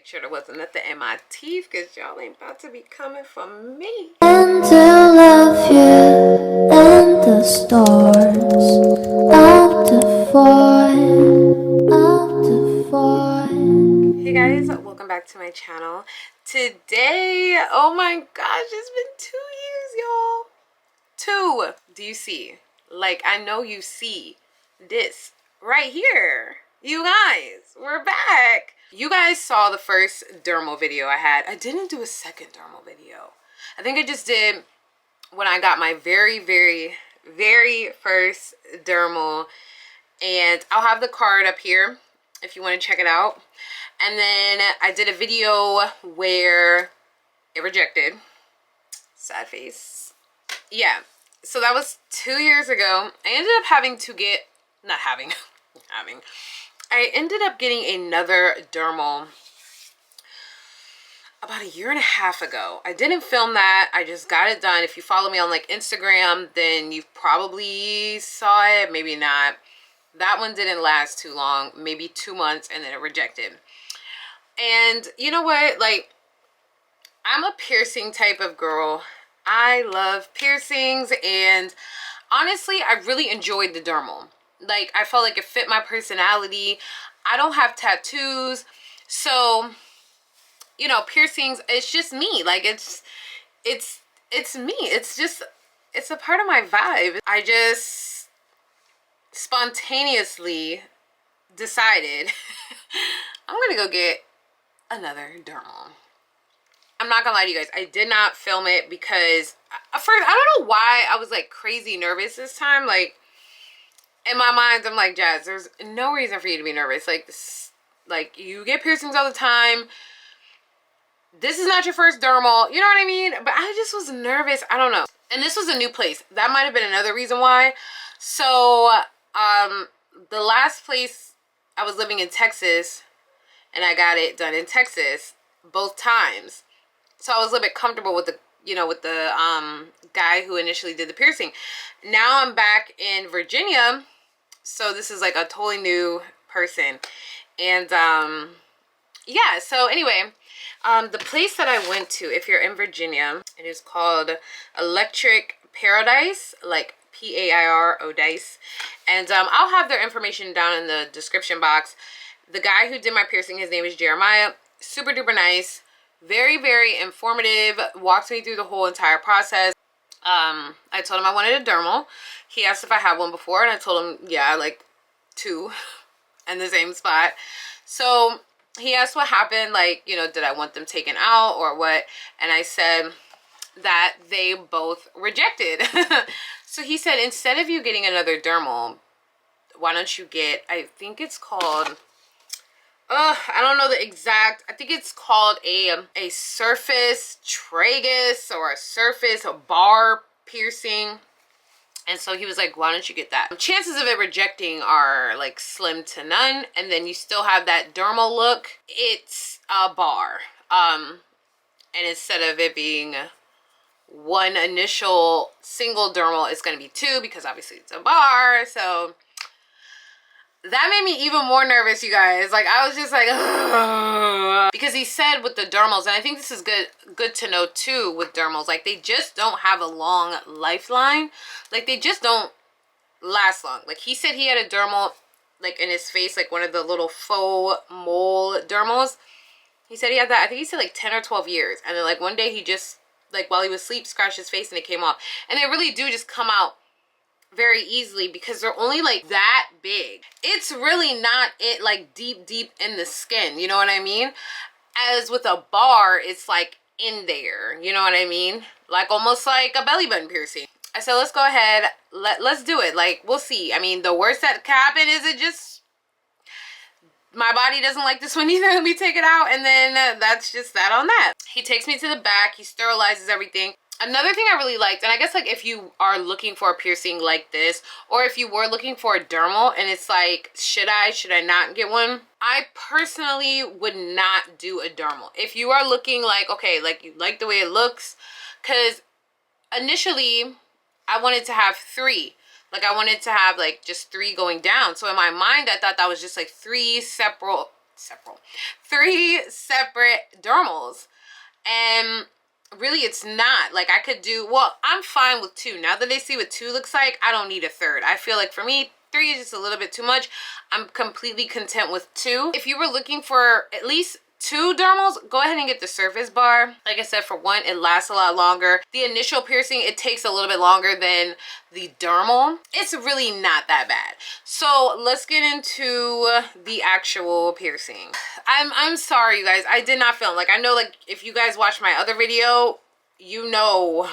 make sure there wasn't nothing in my teeth, because y'all ain't about to be coming for me. And to love you and the stars up to four. Hey guys, welcome back to my channel. Today, oh my gosh, it's been 2 years, y'all. 2. Do you see? Like, I know you see this right here. You guys, we're back. You guys saw the first dermal video I had. I didn't do a second dermal video. I think I just did when I got my very first dermal, and I'll have the card up here if you want to check it out. And then I did a video where it rejected. Sad face. Yeah, so that was 2 years ago. I ended up having to get, I ended up getting another dermal about 1.5 years ago. I didn't film that. I just got it done. If you follow me on like Instagram, then you probably saw it, maybe not. That one didn't last too long, maybe 2 months, and then it rejected. And you know what? Like, I'm a piercing type of girl. I love piercings, and honestly, I really enjoyed the dermal. Like, I felt like it fit my personality. I don't have tattoos, so you know, piercings, it's just me. Like, it's me. It's a part of my vibe. I just spontaneously decided I'm gonna go get another dermal. I'm not gonna lie to you guys, I did not film it because at first, I don't know why I was like crazy nervous this time. Like, in my mind, I'm like, Jazz, there's no reason for you to be nervous. Like, this, like, you get piercings all the time. This is not your first dermal, you know what I mean? But I just was nervous. I don't know. And this was a new place. That might have been another reason why. So the last place, I was living in Texas, and I got it done in Texas both times. So I was a little bit comfortable with the, you know, with the guy who initially did the piercing. Now I'm back in Virginia, so this is like a totally new person. And yeah, so anyway, the place that I went to, if you're in Virginia, it is called Electric Paradise, like P-A-I-R-O Dice. And I'll have their information down in the description box. The guy who did my piercing, his name is Jeremiah. Super duper nice. Very informative. Walked me through the whole entire process. I told him I wanted a dermal. He asked if I had one before, and I told him, yeah, like 2 in the same spot. So he asked what happened, like, you know, did I want them taken out or what? And I said that they both rejected. So he said, instead of you getting another dermal, why don't you get, I think it's called, I don't know the exact, I think it's called a surface tragus or a surface bar piercing. And so he was like, why don't you get that? Chances of it rejecting are like slim to none. And then you still have that dermal look. It's a bar. And instead of it being one initial single dermal, it's going to be 2 because obviously it's a bar. So that made me even more nervous, you guys. Like, I was just like, ugh. Because he said with the dermals, and I think this is good to know too with dermals, like, they just don't have a long lifeline. Like, they just don't last long. Like, he said he had a dermal, like, in his face, like one of the little faux mole dermals. He said he had that, I think he said like 10 or 12 years. And then like one day he just, like, while he was asleep, scratched his face and it came off. And they really do just come out very easily because they're only like that big. It's really not it like deep in the skin, you know what I mean? As with a bar, it's like in there, you know what I mean? Like almost like a belly button piercing. I said, let's go ahead, let's do it. Like, we'll see. I mean, the worst that can happen is it just, my body doesn't like this one either, let me take it out, and then that's just that on that. He takes me to the back, he sterilizes everything. Another thing I really liked, and I guess like if you are looking for a piercing like this, or if you were looking for a dermal and it's like, should I not get one? I personally would not do a dermal. If you are looking like, okay, like you like the way it looks, because initially I wanted to have 3. Like, I wanted to have like just 3 going down. So in my mind, I thought that was just like 3 separate three separate dermals. And really it's not like I could do, well, I'm fine with two. Now that I see what two looks like, I don't need a third. I feel like for me, three is just a little bit too much. I'm completely content with two. If you were looking for at least two dermals, go ahead and get the surface bar. Like I said, for one, it lasts a lot longer. The initial piercing, it takes a little bit longer than the dermal. It's really not that bad. So let's get into the actual piercing. I'm sorry, you guys. I did not film. Like, I know, like, if you guys watch my other video, you know,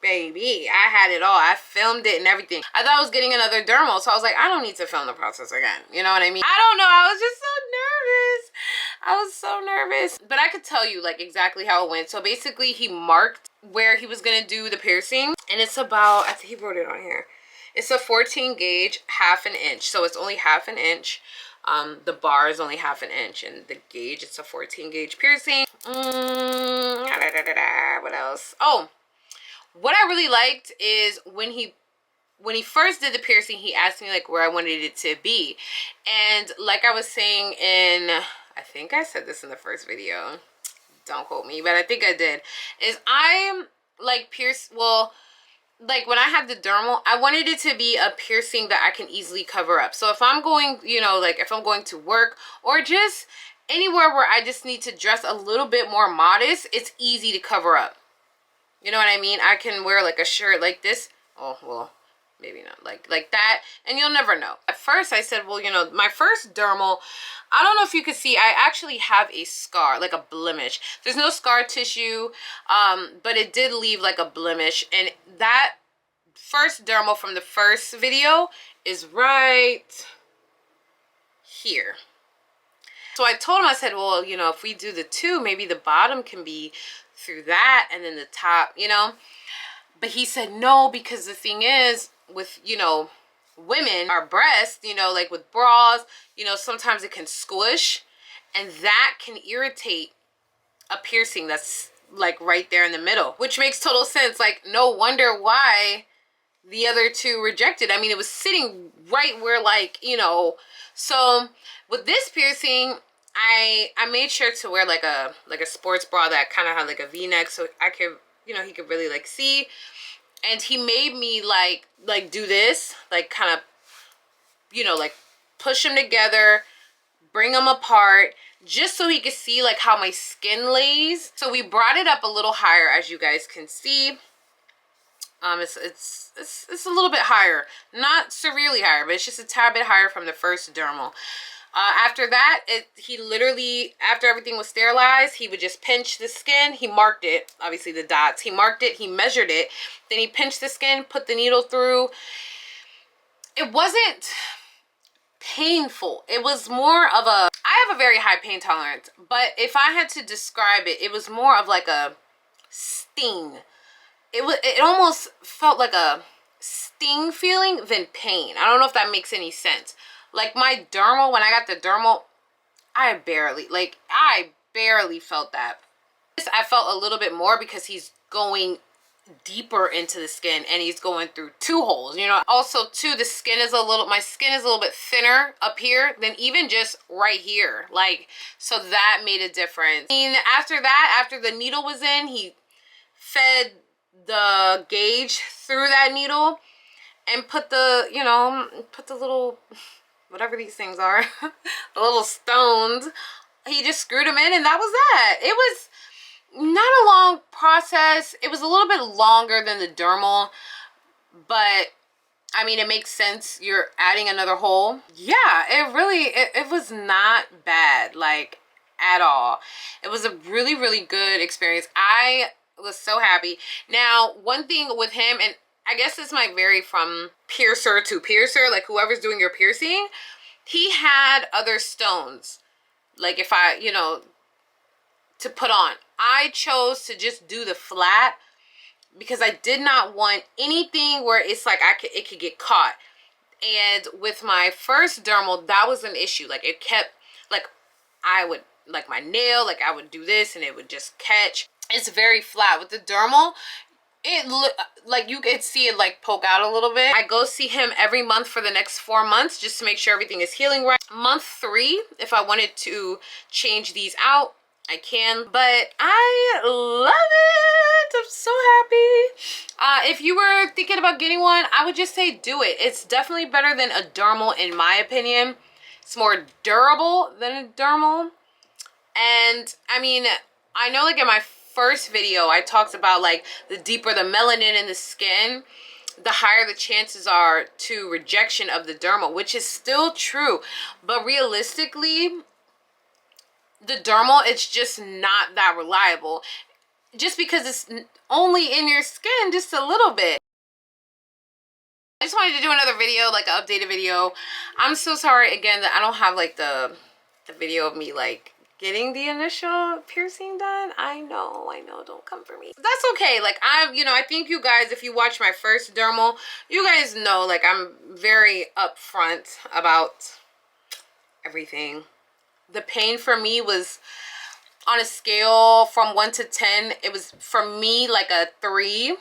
baby, I had it all. I filmed it and everything. I thought I was getting another dermal, so I was like, I don't need to film the process again. You know what I mean? I don't know. I was just so nervous. I was so nervous. But I could tell you, like, exactly how it went. So basically, he marked where he was going to do the piercing. And it's about, I think he wrote it on here. It's a 14 gauge, half an inch. So it's only half an inch. The bar is only half an inch, and the gauge, it's a 14 gauge piercing. What else? Oh, what I really liked is when he first did the piercing, he asked me like where I wanted it to be. And like I was saying in, I think I said this in the first video, don't quote me, but I think I did, is I'm like like when I had the dermal, I wanted it to be a piercing that I can easily cover up. So if I'm going, you know, like if I'm going to work or just anywhere where I just need to dress a little bit more modest, it's easy to cover up. You know what I mean? I can wear like a shirt like this. Oh, well, maybe not like that, and you'll never know. At first I said, well, you know, my first dermal, I don't know if you could see, I actually have a scar, like a blemish. There's no scar tissue, but it did leave like a blemish, and that first dermal from the first video is right here. So I told him, I said, well, you know, if we do the two, maybe the bottom can be through that and then the top, you know. But he said no, because the thing is with, you know, women, our breasts, you know, like with bras, you know, sometimes it can squish, and that can irritate a piercing that's like right there in the middle, which makes total sense. Like, no wonder why the other two rejected. I mean, it was sitting right where, like, you know. So with this piercing, I made sure to wear like a sports bra that kind of had like a V-neck, so I could, you know, he could really like see. And he made me like do this, like kind of, you know, like push them together, bring them apart, just so he could see like how my skin lays. So we brought it up a little higher, as you guys can see. It's a little bit higher, not severely higher, but it's just a tad bit higher from the first dermal. After that, he literally, after everything was sterilized, he would just pinch the skin. He marked it, obviously the dots. He marked it, he measured it. Then he pinched the skin, put the needle through. It wasn't painful. It was more of a, I have a very high pain tolerance, but if I had to describe it, it was more of like a sting. It almost felt like a sting feeling than pain. I don't know if that makes any sense. Like my dermal, when I got the dermal, I barely felt that. I felt a little bit more because he's going deeper into the skin and he's going through two holes, you know. Also too, my skin is a little bit thinner up here than even just right here. Like, so that made a difference. I mean, after that, after the needle was in, he fed the gauge through that needle and put the, you know, put the little, whatever these things are, the little stones, he just screwed them in, and that was that. It was not a long process. It was a little bit longer than the dermal, but I mean, it makes sense. You're adding another hole. Yeah, it was not bad, like, at all. It was a really, really good experience. I was so happy. Now, one thing with him, and I guess this might vary from piercer to piercer, like whoever's doing your piercing, he had other stones, like if I, you know, to put on. I chose to just do the flat because I did not want anything where it's like it could get caught. And with my first dermal, that was an issue. Like, it kept, like, I would, like my nail, like I would do this and it would just catch. It's very flat. With the dermal, like you could see it like poke out a little bit. I go see him every month for the next 4 months just to make sure everything is healing right. Month 3, if I wanted to change these out, I can, but I love it. I'm so happy. If you were thinking about getting one, I would just say do it. It's definitely better than a dermal in my opinion. It's more durable than a dermal. And I mean, I know like in my first video, I talked about like the deeper the melanin in the skin, the higher the chances are to rejection of the dermal, which is still true. But realistically, the dermal, it's just not that reliable. Just because it's only in your skin just a little bit. I just wanted to do another video, like an updated video. I'm so sorry again that I don't have like the video of me like getting the initial piercing done. I know, don't come for me. That's okay. Like I think you guys, if you watch my first dermal, you guys know like I'm very upfront about everything. The pain for me was on a scale from 1 to 10. It was for me like a 3.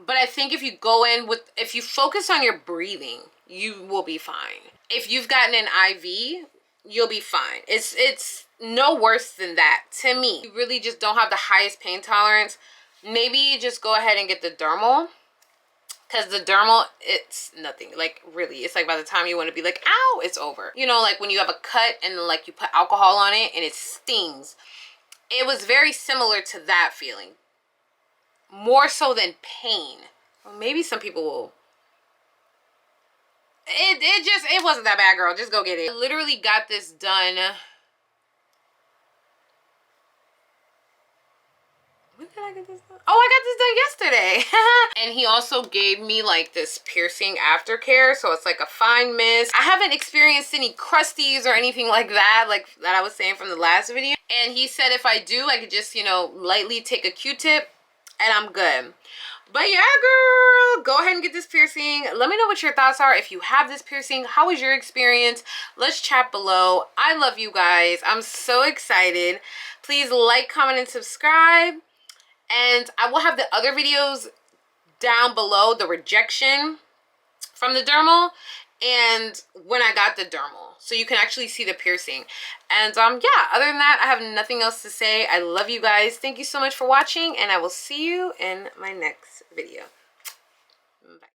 But I think if you focus on your breathing, you will be fine. If you've gotten an IV, you'll be fine. It's no worse than that to me. You really just don't have the highest pain tolerance. Maybe just go ahead and get the dermal. Because the dermal, it's nothing. Like, really, it's like by the time you want to be like, ow, it's over. You know, like when you have a cut and like you put alcohol on it and it stings. It was very similar to that feeling. More so than pain. Well, maybe some people will. It wasn't that bad, girl. Just go get it. I literally got this done. When did I get this done? Oh, I got this done yesterday. And he also gave me like this piercing aftercare. So it's like a fine mist. I haven't experienced any crusties or anything like that. Like that I was saying from the last video. And he said if I do, I could just, lightly take a Q-tip and I'm good. But yeah, girl, go ahead and get this piercing. Let me know what your thoughts are. If you have this piercing, how was your experience? Let's chat below. I love you guys. I'm so excited. Please like, comment, and subscribe. And I will have the other videos down below, the rejection from the dermal and when I got the dermal, so you can actually see the piercing. And yeah, other than that, I have nothing else to say. I love you guys. Thank you so much for watching, and I will see you in my next video. Bye.